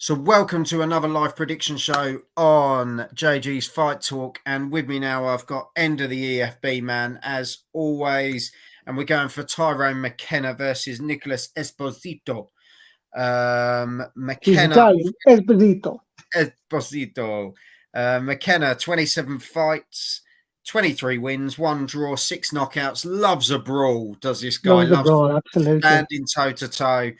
So welcome to another live prediction show on JG's Fight Talk, and with me now I've got End of the EFB man as always, and we're going for Tyrone McKenna versus Nicholas Esposito. He's Italian, Esposito. McKenna, 27 fights, 23 wins, 1 draw, 6 knockouts. Loves a brawl, does this guy? Loves a brawl, absolutely. Standing toe to toe.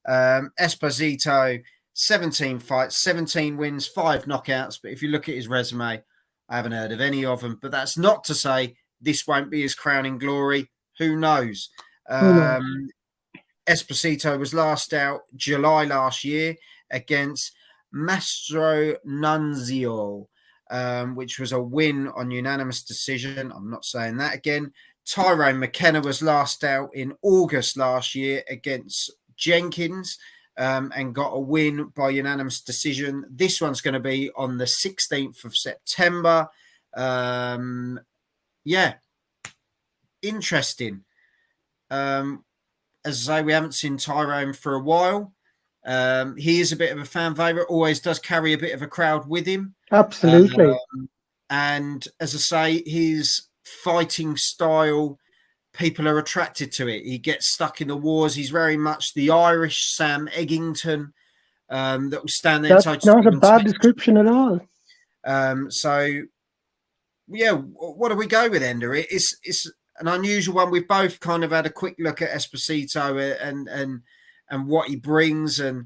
Esposito, 17 fights, 17 wins, 5 knockouts. But if you look at his resume, I haven't heard of any of them. But that's not to say this won't be his crowning glory. Who knows? Esposito was last out July last year against Mastro Nunzio, which was a win on unanimous decision. I'm not saying that again. Tyrone McKenna was last out in August last year against Jenkins. And got a win by unanimous decision. This one's going to be on the 16th of September. Interesting. As I say, we haven't seen Tyrone for a while. He is a bit of a fan favourite, always does carry a bit of a crowd with him. Absolutely. And as I say, his fighting style, people are attracted to it. He gets stuck in the wars. He's very much the Irish Sam Eggington that will stand there. That's not a bad description at all. So, what do we go with, Ender? It's an unusual one. We've both kind of had a quick look at Esposito and what he brings. And,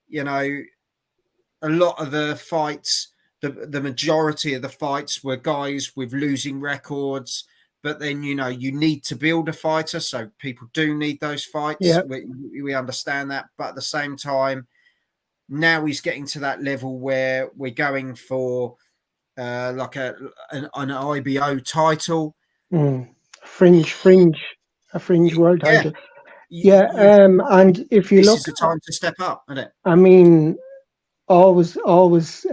you know, a lot of the fights, the majority of the fights were guys with losing records. But then, you know, you need to build a fighter. So people do need those fights. Yeah. We understand that. But at the same time, now he's getting to that level where we're going for like an IBO title. A fringe world title. Yeah. And if you look... This is the time to step up, isn't it? I mean, always loved...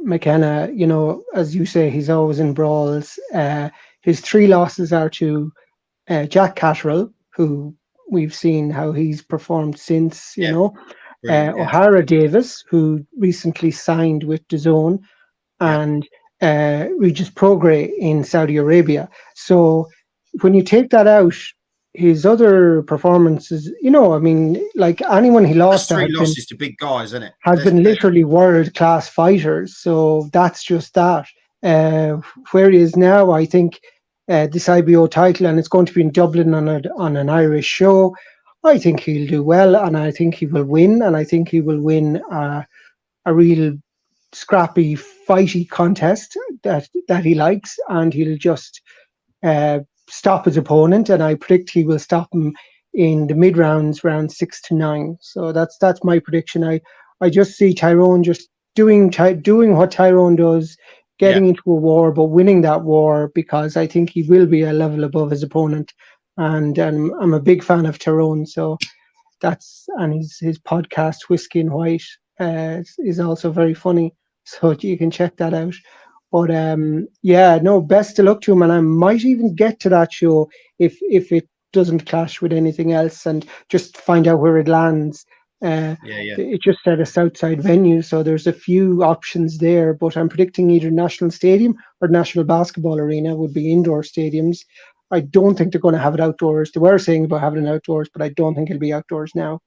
McKenna, you know, as you say, he's always in brawls. His 3 losses are to Jack Catterall, who we've seen how he's performed since, you know. O'Hara Davis, who recently signed with DAZN, and Regis Prograis in Saudi Arabia. So when you take that out, his other performances, you know, I mean, like anyone he lost, that's 3 losses to big guys, isn't it? Has been literally world-class fighters. So that's just that. Where he is now, I think this IBO title, and it's going to be in Dublin on an Irish show, I think he'll do well, and I think he will win, and I think he will win a real scrappy, fighty contest that he likes, and he'll just... stop his opponent, and I predict he will stop him in the mid rounds, round 6 to 9. So that's my prediction. I just see Tyrone just doing what Tyrone does, getting into a war, but winning that war, because I think he will be a level above his opponent. And I'm a big fan of Tyrone. So and his podcast Whiskey and White is also very funny. So you can check that out. But best of luck to him, and I might even get to that show if it doesn't clash with anything else, and just find out where it lands. It just said a Southside venue, so there's a few options there. But I'm predicting either National Stadium or National Basketball Arena would be indoor stadiums. I don't think they're going to have it outdoors. They were saying about having it outdoors, but I don't think it'll be outdoors now.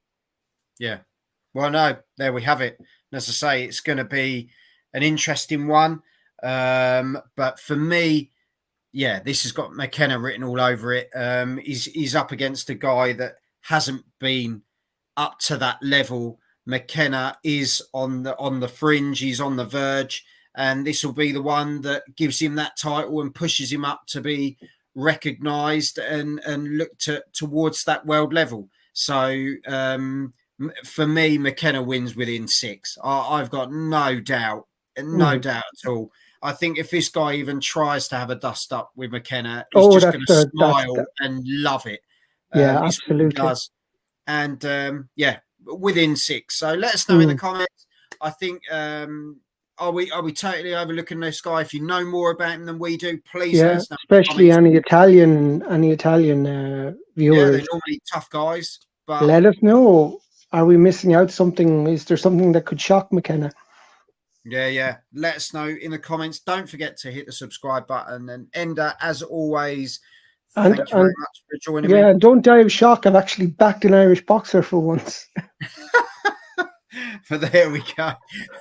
Yeah. Well, no, there we have it. And as I say, it's going to be an interesting one. But for me, this has got McKenna written all over it. He's up against a guy that hasn't been up to that level. McKenna is on the fringe. He's on the verge, and this will be the one that gives him that title and pushes him up to be recognised and look towards that world level. So for me, McKenna wins within 6. I've got no doubt at all. I think if this guy even tries to have a dust up with McKenna, he's just going to smile and love it. Yeah, absolutely. Does. And within 6. So let us know in the comments. I think are we totally overlooking this guy? If you know more about him than we do, please let us know. Especially any Italian viewers. Yeah, they're normally tough guys. But let us know. Are we missing out something? Is there something that could shock McKenna? yeah. Let us know in the comments. Don't forget to hit the subscribe button. And Ender, as always, And thank you very much for joining yeah, me. and don't die of shock. I've actually backed an Irish boxer for once. But there we go.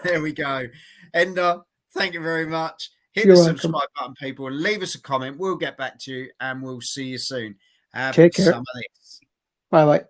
There we go. Ender, thank you very much. Hit You're the welcome. subscribe button, people, and leave us a comment. We'll get back to you and we'll see you soon. Have Take care. some of this. Bye bye.